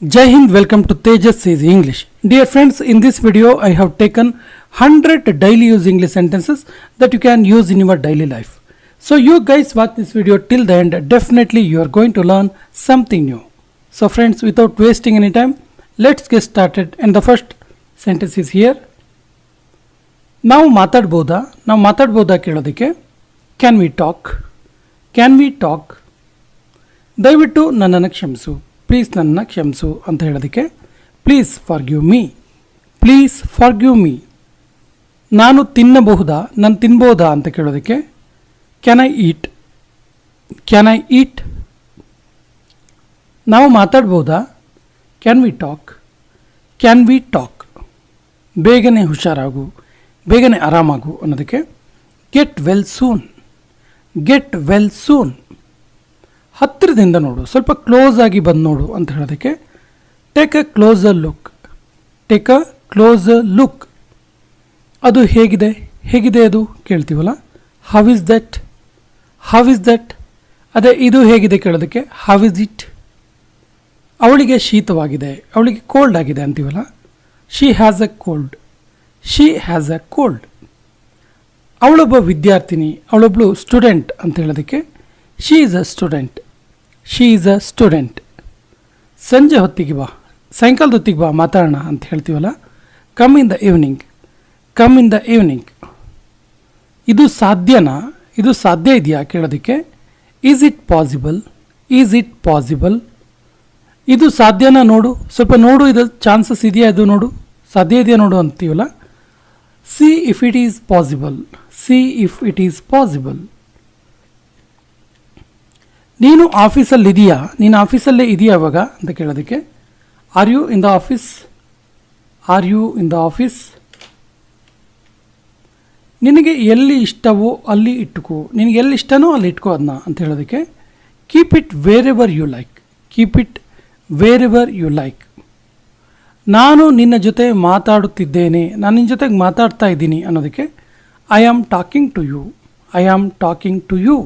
Jai Hind, welcome to Tejas Says English. Dear friends, in this video I have taken 100 daily use English sentences that you can use in your daily life. So you guys watch this video till the end, definitely you are going to learn something new. So friends, without wasting any time, let's get started, and the first sentence is here. ನಾವು ಮಾತಾಡ್ಬೋದಾ ಕೇಳೋದಕ್ಕೆ can we talk ದಯವಿಟ್ಟು ನನ್ನನ್ನು ಕ್ಷಮಿಸು, please ನನ್ನನ್ನು ಕ್ಷಮಿಸು ಅಂತ ಹೇಳೋದಕ್ಕೆ please forgive me. ನಾನು ತಿನ್ಬೋದಾ ಅಂತ ಕೇಳೋದಕ್ಕೆ ಕ್ಯಾನ್ ಐ ಈಟ್. ನಾವು ಮಾತಾಡ್ಬೋದಾ ಕ್ಯಾನ್ ವಿ ಟಾಕ್. ಬೇಗನೆ ಹುಷಾರಾಗು, ಬೇಗನೆ ಆರಾಮಾಗು ಅನ್ನೋದಕ್ಕೆ ಗೆಟ್ ವೆಲ್ ಸೂನ್. ಹತ್ತಿರದಿಂದ ನೋಡು, ಸ್ವಲ್ಪ ಕ್ಲೋಸ್ ಆಗಿ ಬಂದು ನೋಡು ಅಂತ ಹೇಳೋದಕ್ಕೆ ಟೇಕ್ ಅ ಕ್ಲೋಸರ್ ಲುಕ್. ಅದು ಹೇಗಿದೆ ಅದು ಕೇಳ್ತೀವಲ್ಲ, ಹೌ ಇಸ್ ದಟ್. ಅದೇ ಇದು ಹೇಗಿದೆ ಕೇಳೋದಕ್ಕೆ ಹೌ ಇಸ್ ಇಟ್. ಅವಳಿಗೆ ಶೀತವಾಗಿದೆ, ಅವಳಿಗೆ ಕೋಲ್ಡ್ ಆಗಿದೆ ಅಂತೀವಲ್ಲ, ಶಿ ಹ್ಯಾಸ್ ಅ ಕೋಲ್ಡ್. ಅವಳೊಬ್ಬ ವಿದ್ಯಾರ್ಥಿನಿ, ಅವಳೊಬ್ಬಳು ಸ್ಟೂಡೆಂಟ್ ಅಂತ ಹೇಳೋದಕ್ಕೆ ಶಿ ಈಸ್ ಅ ಸ್ಟೂಡೆಂಟ್. ಸಂಜೆ ಹೊತ್ತಿಗೆ ಬಾ, ಸಾಯಂಕಾಲದ ಹೊತ್ತಿಗೆ ಬಾ ಮಾತಾಡೋಣ ಅಂತ ಹೇಳ್ತೀವಲ್ಲ, ಕಮ್ ಇನ್ ದ ಈವ್ನಿಂಗ್. ಇದು ಸಾಧ್ಯ ಇದೆಯಾ ಕೇಳೋದಕ್ಕೆ ಈಸ್ ಇಟ್ ಪಾಸಿಬಲ್. ಇದು ಸಾಧ್ಯನಾ ನೋಡು, ಸ್ವಲ್ಪ ನೋಡು, ಇದು ಚಾನ್ಸಸ್ ಇದೆಯಾ, ಇದು ನೋಡು, ಸಾಧ್ಯ ಇದೆಯಾ ನೋಡು ಅಂತೀವಲ್ಲ, see if it is possible. ನೀನು ಆಫೀಸಲ್ಲೇ ಇದೆಯಾ ಅವಾಗ ಅಂತ ಕೇಳೋದಕ್ಕೆ are you in the office. ನಿನಗೆ ಎಲ್ಲಿ ಇಷ್ಟವೋ ಅಲ್ಲಿ ಇಟ್ಟುಕೋ, ನಿನಗೆ ಎಲ್ಲಿ ಇಷ್ಟನೋ ಅಲ್ಲಿ ಇಟ್ಕೋ ಅದನ್ನ ಅಂತ ಹೇಳೋದಕ್ಕೆ keep it wherever you like. ನಾನು ನಿನ್ನ ಜೊತೆ ಮಾತಾಡುತ್ತಿದ್ದೇನೆ, ನಾನು ನಿನ್ನ ಜೊತೆಗೆ ಮಾತಾಡ್ತಾ ಇದ್ದೀನಿ ಅನ್ನೋದಕ್ಕೆ I am talking to you.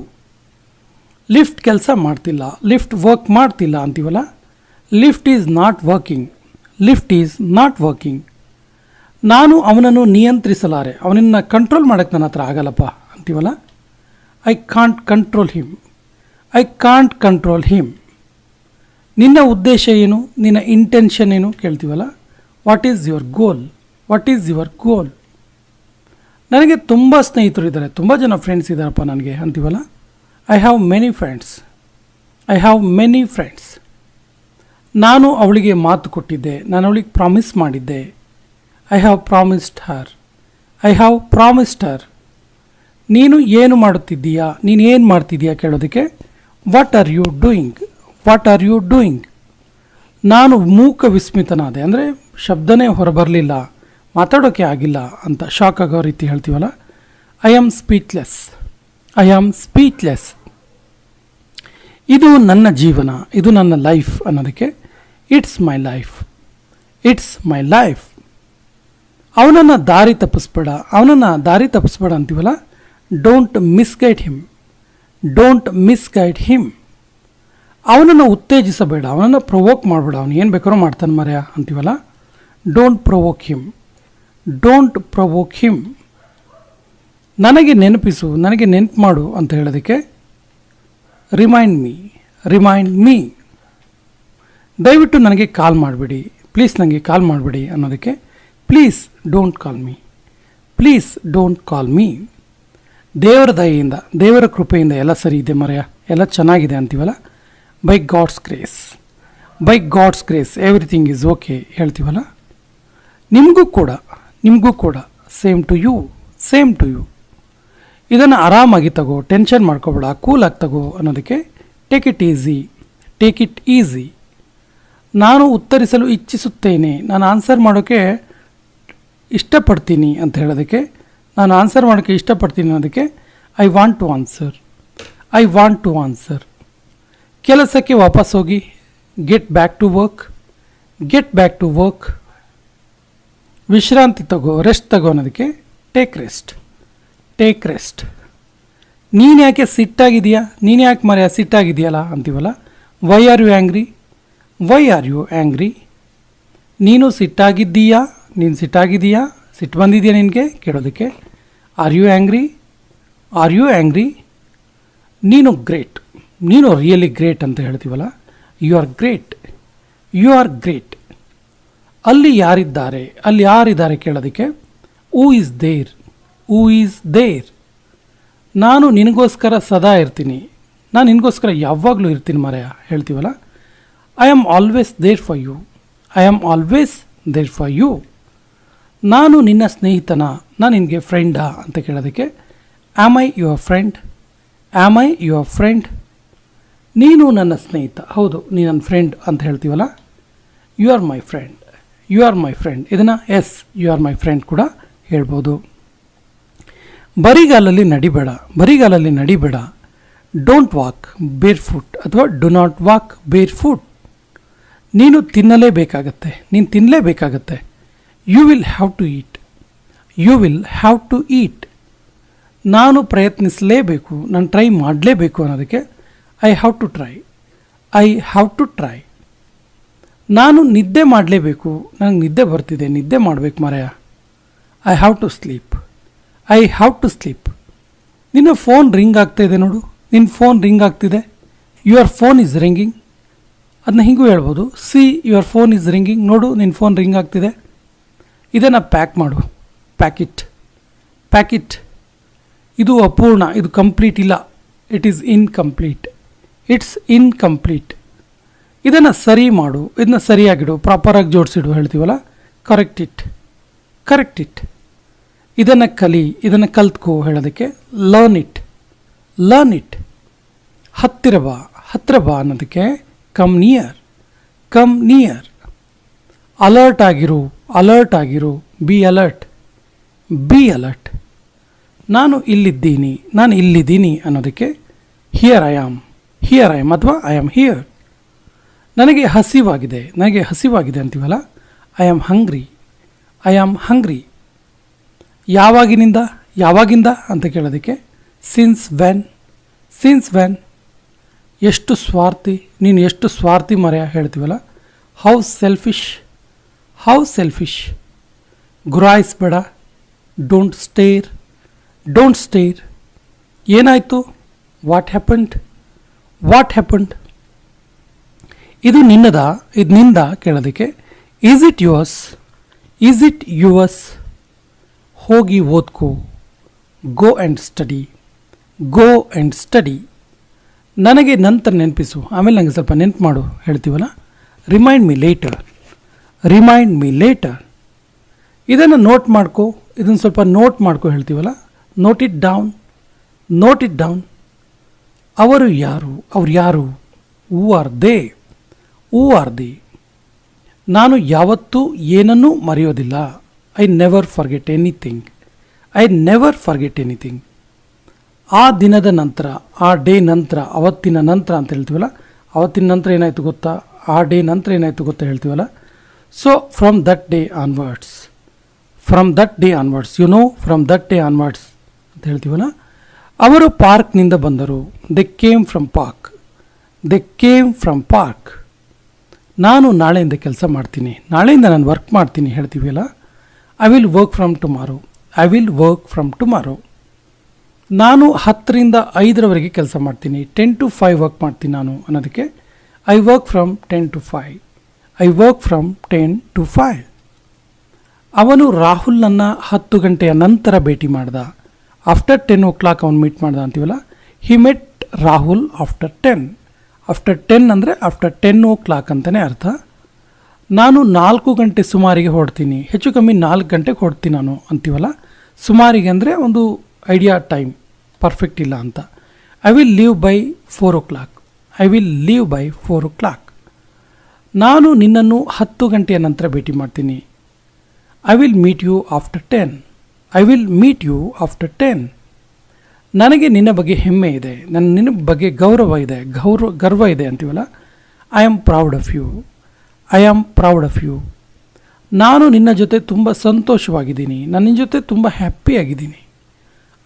Lift ಕೆಲಸ ಮಾಡ್ತಿಲ್ಲ, ಲಿಫ್ಟ್ ವರ್ಕ್ ಮಾಡ್ತಿಲ್ಲ ಅಂತೀವಲ್ಲ, ಲಿಫ್ಟ್ ಈಸ್ ನಾಟ್ ವರ್ಕಿಂಗ್. ನಾನು ಅವನನ್ನು ನಿಯಂತ್ರಿಸಲಾರೆ, ಅವನನ್ನು ಕಂಟ್ರೋಲ್ ಮಾಡೋಕ್ಕೆ ನನ್ನ ಹತ್ರ ಆಗಲ್ಲಪ್ಪ ಅಂತೀವಲ್ಲ, ಐ ಕಾಂಟ್ ಕಂಟ್ರೋಲ್ ಹಿಮ್. ನಿನ್ನ ಉದ್ದೇಶ ಏನು, ನಿನ್ನ ಇಂಟೆನ್ಷನ್ ಏನು ಕೇಳ್ತೀವಲ್ಲ, ವಾಟ್ ಈಸ್ ಯುವರ್ ಗೋಲ್. ನನಗೆ ತುಂಬ ಸ್ನೇಹಿತರು ಇದ್ದಾರೆ, ತುಂಬ ಜನ ಫ್ರೆಂಡ್ಸ್ ಇದ್ದಾರಪ್ಪ ನನಗೆ ಅಂತೀವಲ್ಲ, ಐ ಹ್ಯಾವ್ ಮೆನಿ ಫ್ರೆಂಡ್ಸ್. ನಾನು ಅವಳಿಗೆ ಮಾತು ಕೊಟ್ಟಿದ್ದೆ, ನಾನು ಅವಳಿಗೆ ಪ್ರಾಮಿಸ್ ಮಾಡಿದ್ದೆ, ಐ ಹ್ಯಾವ್ ಪ್ರಾಮಿಸ್ಡ್ ಹರ್. ನೀನು ಏನು ಮಾಡ್ತಿದ್ದೀಯಾ ಕೇಳೋದಕ್ಕೆ ವಾಟ್ ಆರ್ ಯು ಡೂಯಿಂಗ್. ನಾನು ಮೂಕ ವಿಸ್ಮಿತನಾದೆ, ಅಂದರೆ ಶಬ್ದನೇ ಹೊರಬರಲಿಲ್ಲ, ಮಾತಾಡೋಕ್ಕೆ ಆಗಿಲ್ಲ ಅಂತ ಶಾಕ್ ಆಗೋ ರೀತಿ ಹೇಳ್ತೀವಲ್ಲ, ಐ ಆಮ್ ಸ್ಪೀಚ್ಲೆಸ್. ಇದು ನನ್ನ ಜೀವನ, ಇದು ನನ್ನ ಲೈಫ್ ಅನ್ನೋದಕ್ಕೆ ಇಟ್ಸ್ ಮೈ ಲೈಫ್. ಅವನನ್ನು ದಾರಿ ತಪ್ಪಿಸ್ಬೇಡ ಅಂತೀವಲ್ಲ, ಡೋಂಟ್ ಮಿಸ್ಗೈಡ್ ಹಿಮ್. ಅವನನ್ನು ಉತ್ತೇಜಿಸಬೇಡ, ಅವನನ್ನು ಪ್ರೊವೋಕ್ ಮಾಡಬೇಡ, ಅವನು ಏನು ಬೇಕಾದ್ರೂ ಮಾಡ್ತಾನೆ ಮರ್ಯ ಅಂತೀವಲ್ಲ, ಡೋಂಟ್ ಪ್ರೊವೋಕ್ ಹಿಮ್. ನನಗೆ ನೆನಪು ಮಾಡು ಅಂತ ಹೇಳೋದಕ್ಕೆ ರಿಮೈಂಡ್ ಮೀ. ದಯವಿಟ್ಟು ನನಗೆ ಕಾಲ್ ಮಾಡಬೇಡಿ, ಪ್ಲೀಸ್ ನನಗೆ ಕಾಲ್ ಮಾಡಬೇಡಿ ಅನ್ನೋದಕ್ಕೆ ಪ್ಲೀಸ್ ಡೋಂಟ್ ಕಾಲ್ ಮೀ. ದೇವರ ದಯೆಯಿಂದ, ದೇವರ ಕೃಪೆಯಿಂದ ಎಲ್ಲ ಸರಿ ಇದೆ ಮರ್ಯ, ಎಲ್ಲ ಚೆನ್ನಾಗಿದೆ ಅಂತೀವಲ್ಲ, by God's grace everything is okay ಹೇಳ್ತೀವಲ್ಲ. ನಿಮಗೂ ಕೂಡ ಸೇಮ್ ಟು ಯು. ಇದನ್ನು ಆರಾಮಾಗಿ ತಗೋ, ಟೆನ್ಷನ್ ಮಾಡ್ಕೋಬೇಡ, ಕೂಲಾಗಿ ತಗೋ ಅನ್ನೋದಕ್ಕೆ ಟೇಕ್ ಇಟ್ ಈಸಿ. ನಾನು ಉತ್ತರಿಸಲು ಇಚ್ಛಿಸುತ್ತೇನೆ, ನಾನು ಆನ್ಸರ್ ಮಾಡೋಕ್ಕೆ ಇಷ್ಟಪಡ್ತೀನಿ ಅಂತ ಹೇಳೋದಕ್ಕೆ ಅನ್ನೋದಕ್ಕೆ ಐ ವಾಂಟ್ ಟು ಆನ್ಸರ್. ಕೆಲಸಕ್ಕೆ ವಾಪಸ್ ಹೋಗಿ, ಗೆಟ್ ಬ್ಯಾಕ್ ಟು ವರ್ಕ್. ವಿಶ್ರಾಂತಿ ತಗೋ, ರೆಸ್ಟ್ ತಗೋ ಅನ್ನೋದಕ್ಕೆ ಟೇಕ್ ರೆಸ್ಟ್. ನೀನು ಯಾಕೆ ಸಿಟ್ಟಾಗಿದೆಯಾ, ನೀನು ಯಾಕೆ ಸಿಟ್ಟಾಗಿದೆಯಲ್ಲ ಅಂತೀವಲ್ಲ, why are you why are you angry? ನೀನು ಸಿಟ್ಟಾಗಿದ್ದೀಯಾ? ನೀನು ಸಿಟ್ಟಾಗಿದ್ದೀಯಾ? ಸಿಟ್ಟು ಬಂದಿದೆಯಾ ನಿನಗೆ ಕೇಳೋದಕ್ಕೆ. Are you angry? Are you angry? ನೀನು ಗ್ರೇಟ್, ನೀನು ರಿಯಲಿ ಗ್ರೇಟ್ ಅಂತ ಹೇಳ್ತೀವಲ್ಲ, you are great, you are great. ಅಲ್ಲಿ ಯಾರಿದ್ದಾರೆ? ಅಲ್ಲಿ ಯಾರಿದ್ದಾರೆ ಕೇಳೋದಕ್ಕೆ who is there, who is there. ನಾನು ನಿನಗೋಸ್ಕರ ಸದಾ ಇರ್ತೀನಿ, ನಾನು ನಿನಗೋಸ್ಕರ ಯಾವಾಗಲೂ ಇರ್ತೀನಿ ಮಾರಾಯ ಹೇಳ್ತೀವಲ್ಲ, I am always there for you, I am always there for you. ನಾನು ನಿನ್ನ ಸ್ನೇಹಿತನ, ನಾನು ನಿನಗೆ ಫ್ರೆಂಡಾ ಅಂತ ಕೇಳೋದಕ್ಕೆ am I your friend, am I your friend. ನೀನು ನನ್ನ ಸ್ನೇಹಿತ, ಹೌದು ನೀನು ನನ್ನ ಫ್ರೆಂಡ್ ಅಂತ ಹೇಳ್ತೀವಲ್ಲ, you are my friend, you are my friend. ಇದನ್ನು yes you are my friend ಕೂಡ ಹೇಳ್ಬೋದು. ಬರಿಗಾಲಲ್ಲಿ ನಡಿಬೇಡ, ಬರಿಗಾಲಲ್ಲಿ ನಡಿಬೇಡ. ಡೋಂಟ್ ವಾಕ್ ಬೇರ್ ಫುಟ್ ಅಥವಾ ಡು ನಾಟ್ ವಾಕ್ ಬೇರ್ ಫುಟ್. ನೀನು ತಿನ್ನಲೇಬೇಕಾಗತ್ತೆ, ನೀನು ತಿನ್ನಲೇಬೇಕಾಗತ್ತೆ. You will have to eat, you will have to eat. ನಾನು ಪ್ರಯತ್ನಿಸಲೇಬೇಕು, ನಾನು ಟ್ರೈ ಮಾಡಲೇಬೇಕು ಅನ್ನೋದಕ್ಕೆ I have to try, I have to try. ನಾನು ನಿದ್ದೆ ಮಾಡಲೇಬೇಕು, ನನಗೆ ನಿದ್ದೆ ಬರ್ತಿದೆ, ನಿದ್ದೆ ಮಾಡಬೇಕು ಮಾರಾಯ, I have to sleep, I have to sleep. ನಿನ್ನ ಫೋನ್ ರಿಂಗ್ ಆಗ್ತಾಯಿದೆ ನೋಡು, ನಿನ್ನ ಫೋನ್ ರಿಂಗ್ ಆಗ್ತಿದೆ, ಯುವರ್ ಫೋನ್ ಈಸ್ ರಿಂಗಿಂಗ್. ಅದನ್ನ ಹೀಗೂ ಹೇಳ್ಬೋದು, see your phone is ringing, ನೋಡು ನಿನ್ನ ಫೋನ್ ರಿಂಗ್ ಆಗ್ತಿದೆ. ಇದನ್ನು ಪ್ಯಾಕ್ ಮಾಡು, ಪ್ಯಾಕಿಟ್, ಪ್ಯಾಕಿಟ್. ಇದು ಅಪೂರ್ಣ, ಇದು ಕಂಪ್ಲೀಟ್ ಇಲ್ಲ, it is incomplete, it's incomplete. ಇದನ್ನು ಸರಿ ಮಾಡು, ಇದನ್ನ ಸರಿಯಾಗಿಡು, ಪ್ರಾಪರಾಗಿ ಜೋಡಿಸಿಡು ಹೇಳ್ತೀವಲ್ಲ, ಕರೆಕ್ಟ್ ಇಟ್, ಕರೆಕ್ಟ್ ಇಟ್. ಇದನ್ನು ಕಲಿ, ಇದನ್ನು ಕಲ್ತ್ಕೋ ಹೇಳೋದಕ್ಕೆ ಲರ್ನ್ ಇಟ್, ಲರ್ನ್ ಇಟ್. ಹತ್ತಿರ ಬಾ, ಹತ್ತಿರ ಬಾ ಅನ್ನೋದಕ್ಕೆ come near, come near. Alert ಆಗಿರು, ಅಲರ್ಟ್ ಆಗಿರು, ಬಿ ಅಲರ್ಟ್, ಬಿ ಅಲರ್ಟ್. ನಾನು ಇಲ್ಲಿದ್ದೀನಿ, ನಾನು ಇಲ್ಲಿದ್ದೀನಿ ಅನ್ನೋದಕ್ಕೆ here I am, here I am ಅಥವಾ ಐ ಆಮ್ ಹಿಯರ್. ನನಗೆ ಹಸಿವಾಗಿದೆ, ನನಗೆ ಹಸಿವಾಗಿದೆ ಅಂತೀವಲ್ಲ, I am hungry, I am hungry. ಯಾವಾಗಿನಿಂದ, ಯಾವಾಗಿಂದ ಅಂತ ಕೇಳೋದಕ್ಕೆ ಸಿನ್ಸ್ ವೆನ್, ಸಿನ್ಸ್ ವೆನ್. ಎಷ್ಟು ಸ್ವಾರ್ಥಿ, ನೀನು ಎಷ್ಟು ಸ್ವಾರ್ಥಿ ಮರೆಯ ಹೇಳ್ತೀವಲ್ಲ, ಹೌ ಸೆಲ್ಫಿಶ್, ಹೌ ಸೆಲ್ಫಿಶ್. ಗುರಾಯಿಸ್ಬೇಡ, ಡೋಂಟ್ ಸ್ಟೇರ್, ಡೋಂಟ್ ಸ್ಟೇರ್. ಏನಾಯಿತು? What happened, what happened. ಇದು ನಿನ್ನದ, ಇದು ನಿಂದ ಕೇಳೋದಕ್ಕೆ is it yours, is it yours. ಹೋಗಿ ಓದ್ಕೋ, go and study, go and study. ನನಗೆ ನಂತರ ನೆನಪಿಸು, ಆಮೇಲೆ ನನಗೆ ಸ್ವಲ್ಪ ನೆನಪು ಮಾಡು ಹೇಳ್ತೀವಲ್ಲ, remind me later, remind me later. ಇದನ್ನು ನೋಟ್ ಮಾಡ್ಕೋ, ಇದನ್ನು ಸ್ವಲ್ಪ ನೋಟ್ ಮಾಡ್ಕೋ ಹೇಳ್ತೀವಲ್ಲ, note it down, note it down. ಅವರು ಯಾರು, ಅವ್ರು ಯಾರು? ಹೂ are they, who are they. ನಾನು ಯಾವತ್ತೂ ಏನನ್ನೂ ಮರೆಯೋದಿಲ್ಲ, I never forget anything, I never forget anything. ಆ ದಿನದ ನಂತರ, ಆ ಡೇ ನಂತರ, ಅವತ್ತಿನ ನಂತರ ಅಂತ ಹೇಳ್ತೀವಲ್ಲ, ಅವತ್ತಿನ ನಂತರ ಏನಾಯಿತು ಗೊತ್ತಾ, ಆ ಡೇ ನಂತರ ಏನಾಯಿತು ಗೊತ್ತಾ ಹೇಳ್ತೀವಲ್ಲ. So from that day onwards, from that day onwards, you know from that day onwards ಅಂತ ಹೇಳ್ತೀವಲ್ಲ. ಅವರು ಪಾರ್ಕ್ನಿಂದ ಬಂದರು, they came from park, they came from park. ನಾನು ನಾಳೆಯಿಂದ ಕೆಲಸ ಮಾಡ್ತೀನಿ, ನಾಳೆಯಿಂದ ನಾನು ವರ್ಕ್ ಮಾಡ್ತೀನಿ ಹೇಳ್ತೀವಲ್ಲ, I will work from tomorrow, I will work from tomorrow. ನಾನು 10ರಿಂದ 5ರವರೆಗೆ ಕೆಲಸ ಮಾಡ್ತೀನಿ, 10 to 5 ವರ್ಕ್ ಮಾಡ್ತೀನಿ ನಾನು ಅನ್ನೋದಕ್ಕೆ I work from 10 to 5, I work from 10 to 5. ಅವನು ರಾಹುಲ್ನನ್ನು 10 ಗಂಟೆಯ ನಂತರ ಭೇಟಿ ಮಾಡ್ದ, ಆಫ್ಟರ್ 10 o'clock ಅವನು ಮೀಟ್ ಮಾಡ್ದ ಅಂತೀವಲ್ಲ, ಹಿ ಮೆಟ್ ರಾಹುಲ್ ಆಫ್ಟರ್ 10. ಆಫ್ಟರ್ 10 ಅಂದರೆ ಆಫ್ಟರ್ 10 o'clock ಅಂತಲೇ ಅರ್ಥ. ನಾನು 4 ಗಂಟೆ ಸುಮಾರಿಗೆ ಹೊರಡ್ತೀನಿ, ಹೆಚ್ಚು ಕಮ್ಮಿ 4 ಗಂಟೆಗೆ ಹೊರಡ್ತೀನಿ ನಾನು ಅಂತೀವಲ್ಲ. ಸುಮಾರಿಗೆ ಅಂದರೆ ಒಂದು ಐಡಿಯಾ ಟೈಮ್ ಪರ್ಫೆಕ್ಟ್ ಇಲ್ಲ ಅಂತ. I will leave by 4 o'clock, I will leave by 4 o'clock. ನಾನು ನಿನ್ನನ್ನು 10 ಗಂಟೆಯ ನಂತರ ಭೇಟಿ ಮಾಡ್ತೀನಿ, I will meet you after 10, I will meet you after 10. ನನಗೆ ನಿನ್ನ ಬಗ್ಗೆ ಹೆಮ್ಮೆ ಇದೆ, ನಿನ್ನ ಬಗ್ಗೆ ಗೌರವ ಇದೆ, ಗರ್ವ ಇದೆ ಅಂತೀವಲ್ಲ, I am proud of you, I am proud of you. ನಾನು ನಿನ್ನ ಜೊತೆ ತುಂಬ ಸಂತೋಷವಾಗಿದ್ದೀನಿ, ನಾನು ನಿನ್ನ ಜೊತೆ ತುಂಬ ಹ್ಯಾಪಿಯಾಗಿದ್ದೀನಿ,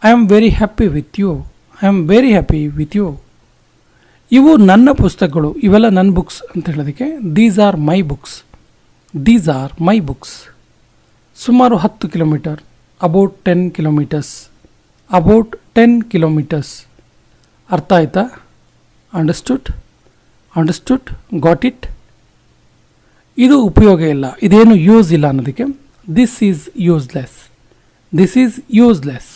I am very happy with you, I am very happy with you. ಇವು ನನ್ನ ಪುಸ್ತಕಗಳು, ಇವೆಲ್ಲ ನನ್ನ ಬುಕ್ಸ್ ಅಂತ ಹೇಳೋದಕ್ಕೆ these are my books, these are my books. ಸುಮಾರು 10 kilometre, about 10 kilometres, about 10 kilometres. ಅರ್ಥ ಆಯ್ತಾ? Understood, understood, got it. ಇದು ಉಪಯೋಗ ಇಲ್ಲ, ಇದೇನು ಯೂಸ್ ಇಲ್ಲ ಅನ್ನೋದಕ್ಕೆ this is useless, this is useless.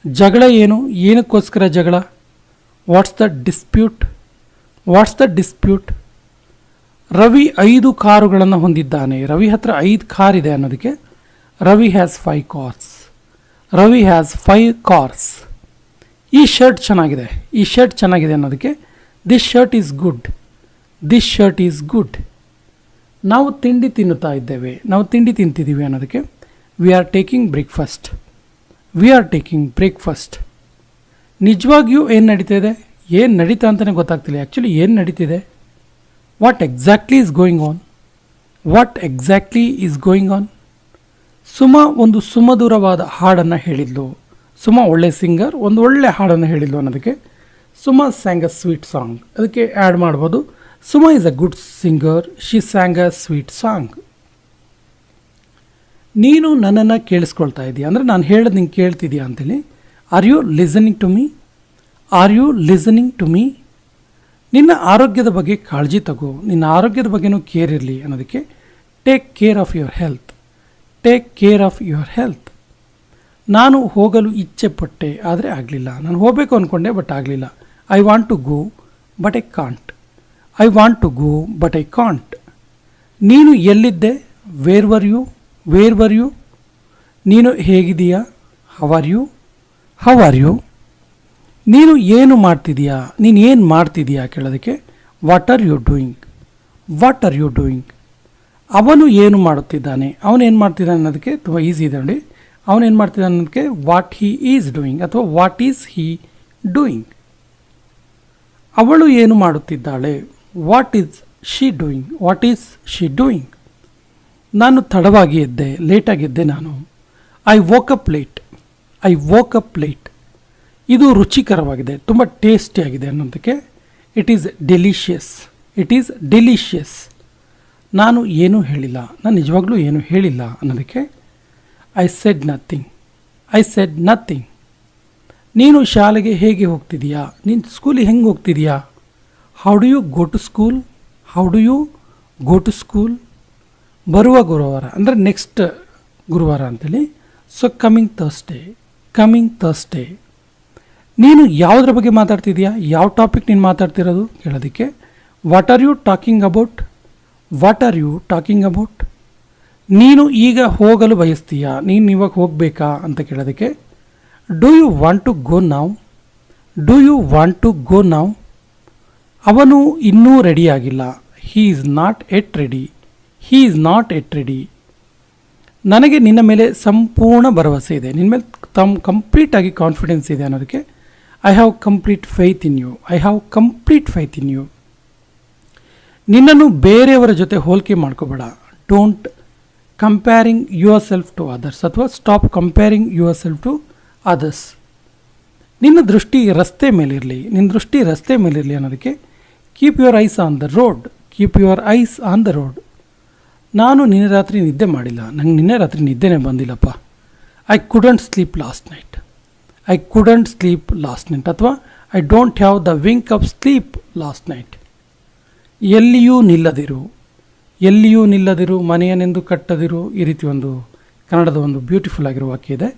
ಜಗಳ ಏನು? ಏನಕ್ಕೋಸ್ಕರ ಜಗಳ? What's the dispute, what's the dispute. Ravi 5 ಕಾರುಗಳನ್ನು ಹೊಂದಿದ್ದಾನೆ, ರವಿ ಹತ್ರ 5 ಕಾರ್ ಇದೆ ಅನ್ನೋದಕ್ಕೆ Ravi has 5 cars, Ravi has 5 cars. ಈ ಶರ್ಟ್ ಚೆನ್ನಾಗಿದೆ, ಈ ಶರ್ಟ್ ಚೆನ್ನಾಗಿದೆ ಅನ್ನೋದಕ್ಕೆ this shirt is good, this shirt is good. ನಾವು ತಿಂಡಿ ತಿನ್ನುತ್ತಾ ಇದ್ದೇವೆ, ನಾವು ತಿಂಡಿ ತಿಂತಿದ್ದೀವಿ ಅನ್ನೋದಕ್ಕೆ we are taking breakfast, we are taking breakfast. ನಿಜವಾಗಿಯೂ ಏನು ನಡೀತಿದೆ? ಏನು ನಡೀತಾ ಅಂತಲೇ ಗೊತ್ತಾಗ್ತಿಲ್ಲ. ಆ್ಯಕ್ಚುಲಿ ಏನು ನಡೀತಿದೆ? What exactly is going on, what exactly is going on. Suma ಒಂದು ಸುಮಧುರವಾದ ಹಾಡನ್ನು ಹೇಳಿದ್ಲು. ಸುಮಾ ಒಳ್ಳೆ ಸಿಂಗರ್, ಒಂದು ಒಳ್ಳೆ ಹಾಡನ್ನು ಹೇಳಿದ್ಲು ಅನ್ನೋದಕ್ಕೆ Suma sang a sweet song. ಅದಕ್ಕೆ ಆ್ಯಡ್ ಮಾಡ್ಬೋದು, Suma is a good singer, she sang a sweet song. ನೀನು ನನ್ನನ್ನು ಕೇಳಿಸ್ಕೊಳ್ತಾ ಇದೆಯಾ ಅಂದರೆ ನಾನು ಹೇಳೋದು ನಿಂಗೆ ಕೇಳ್ತಿದ್ಯಾ ಅಂತೇಳಿ. Are you listening to me, are you listening to me. ನಿನ್ನ ಆರೋಗ್ಯದ ಬಗ್ಗೆ ಕಾಳಜಿ ತಗೋ, ನಿನ್ನ ಆರೋಗ್ಯದ ಬಗ್ಗೆನೂ ಕೇರ್ ಇರಲಿ ಅನ್ನೋದಕ್ಕೆ take care of your health, take care of your health. ನಾನು ಹೋಗಲು ಇಚ್ಛೆ ಪಟ್ಟೆ ಆದರೆ ಆಗಲಿಲ್ಲ, ನಾನು ಹೋಗಬೇಕು ಅಂದ್ಕೊಂಡೆ ಬಟ್ ಆಗಲಿಲ್ಲ. I want to go but I can't, I want to go but I can't. ನೀನು ಎಲ್ಲಿದ್ದೆ? Where were you, where were you. ನೀನು ಹೇಗಿದೆಯಾ? How are you, how are you. ನೀನು ಏನು ಮಾಡ್ತಿದೀಯಾ? ನೀನು ಏನು ಮಾಡ್ತಿದೀಯಾ ಕೇಳೋದಕ್ಕೆ what are you doing, what are you doing. ಅವನು ಏನು ಮಾಡುತ್ತಿದ್ದಾನೆ, ಅವನು ಏನು ಮಾಡ್ತಿದ್ದಾನೆ ಅನ್ನೋದಕ್ಕೆ ತುಂಬ ಈಸಿ ಇದೆ ನೋಡಿ. ಅವನು ಏನು ಮಾಡ್ತಿದ್ದಾನೆ ಅನ್ನೋದಕ್ಕೆ ವಾಟ್ ಹಿ ಈಸ್ ಡೂಯಿಂಗ್ ಅಥವಾ ವಾಟ್ ಈಸ್ ಹಿ ಡೂಯಿಂಗ್. ಅವಳು ಏನು ಮಾಡುತ್ತಿದ್ದಾಳೆ? What is she doing, what is she doing. ನಾನು ತಡವಾಗಿ ಎದ್ದೆ, ಲೇಟಾಗಿದ್ದೆ ನಾನು. I woke up late, I woke up late. ಇದು ರುಚಿಕರವಾಗಿದೆ, ತುಂಬ ಟೇಸ್ಟಿಯಾಗಿದೆ ಅನ್ನೋದಕ್ಕೆ it is delicious, it is delicious. ನಾನು ಏನೂ ಹೇಳಿಲ್ಲ, ನಾನು ನಿಜವಾಗ್ಲೂ ಏನೂ ಹೇಳಿಲ್ಲ ಅನ್ನೋದಕ್ಕೆ I said nothing, I said nothing. ನೀನು ಶಾಲೆಗೆ ಹೇಗೆ ಹೋಗ್ತಿದೀಯಾ? ನೀನು ಸ್ಕೂಲಿಗೆ ಹೆಂಗೆ ಹೋಗ್ತಿದೀಯಾ? How do you go to school, how do you go to school. ಬರುವ ಗುರುವಾರ ಅಂದರೆ ನೆಕ್ಸ್ಟ್ ಗುರುವಾರ ಅಂತೇಳಿ. So coming Thursday, coming Thursday. ನೀನು ಯಾವುದ್ರ ಬಗ್ಗೆ ಮಾತಾಡ್ತಿದೀಯಾ? ಯಾವ ಟಾಪಿಕ್ ನೀನು ಮಾತಾಡ್ತಿರೋದು ಕೇಳೋದಕ್ಕೆ what are you talking about, what are you talking about. ನೀನು ಈಗ ಹೋಗಲು ಬಯಸ್ತೀಯಾ? ನೀನು ಇವಾಗ ಹೋಗಬೇಕಾ ಅಂತ ಕೇಳೋದಕ್ಕೆ do you want to go now, do you want to go now. ಅವನು ಇನ್ನೂ ರೆಡಿಯಾಗಿಲ್ಲ, he is not at ready, Hi is not at ready. ನನಗೆ ನಿನ್ನ ಮೇಲೆ ಸಂಪೂರ್ಣ ಭರವಸೆ ಇದೆ, ನಿನ್ನ ಮೇಲೆ ಕಂಪ್ಲೀಟಾಗಿ ಕಾನ್ಫಿಡೆನ್ಸ್ ಇದೆ ಅನ್ನೋದಕ್ಕೆ I have complete faith in you, I have complete faith in you. ನಿನ್ನನ್ನು ಬೇರೆಯವರ ಜೊತೆ ಹೋಲಿಕೆ ಮಾಡ್ಕೋಬೇಡ. Don't comparing yourself to others ಅಥವಾ stop comparing yourself to others. ನಿನ್ನ ದೃಷ್ಟಿ ರಸ್ತೆ ಮೇಲಿರಲಿ, ನಿನ್ನ ದೃಷ್ಟಿ ರಸ್ತೆ ಮೇಲಿರಲಿ ಅನ್ನೋದಕ್ಕೆ keep your eyes on the road, keep your eyes on the road. ನಾನು ನಿನ್ನೆ ರಾತ್ರಿ ನಿದ್ದೆ ಮಾಡಿಲ್ಲ, ನಂಗೆ ನಿನ್ನೆ ರಾತ್ರಿ ನಿದ್ದೆನೇ ಬಂದಿಲ್ಲಪ್ಪ. I couldn't sleep last night, I couldn't sleep last night ಅಥವಾ I don't have the wink of sleep last night. ಎಲ್ಲಿಯೂ ನಿಲ್ಲದಿರು, ಎಲ್ಲಿಯೂ ನಿಲ್ಲದಿರು, ಮನೆಯನ್ನೆಂದು ಕಟ್ಟದಿರು. ಈ ರೀತಿ ಒಂದು ಕನ್ನಡದ ಒಂದು ಬ್ಯೂಟಿಫುಲ್ ಆಗಿರೋ ವಾಕ್ಯ ಇದೆ.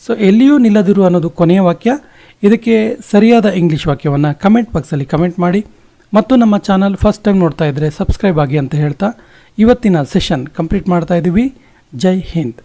ಸೊ ಎಲ್ಲಿಯೂ ನಿಲ್ಲದಿರು ಅನ್ನೋದು ಕೊನೆಯ ವಾಕ್ಯ. ಇದಕ್ಕೆ ಸರಿಯಾದ ಇಂಗ್ಲೀಷ್ ವಾಕ್ಯವನ್ನು ಕಮೆಂಟ್ ಬಾಕ್ಸಲ್ಲಿ ಕಮೆಂಟ್ ಮಾಡಿ ಮತ್ತು ನಮ್ಮ ಚಾನಲ್ ಫಸ್ಟ್ ಟೈಮ್ ನೋಡ್ತಾ ಇದ್ದರೆ ಸಬ್ಸ್ಕ್ರೈಬ್ ಆಗಿ ಅಂತ ಹೇಳ್ತಾ ಇವತ್ತಿನ ಸೆಷನ್ ಕಂಪ್ಲೀಟ್ ಮಾಡ್ತಾ ಇದ್ದೀವಿ. ಜೈ ಹಿಂದ್.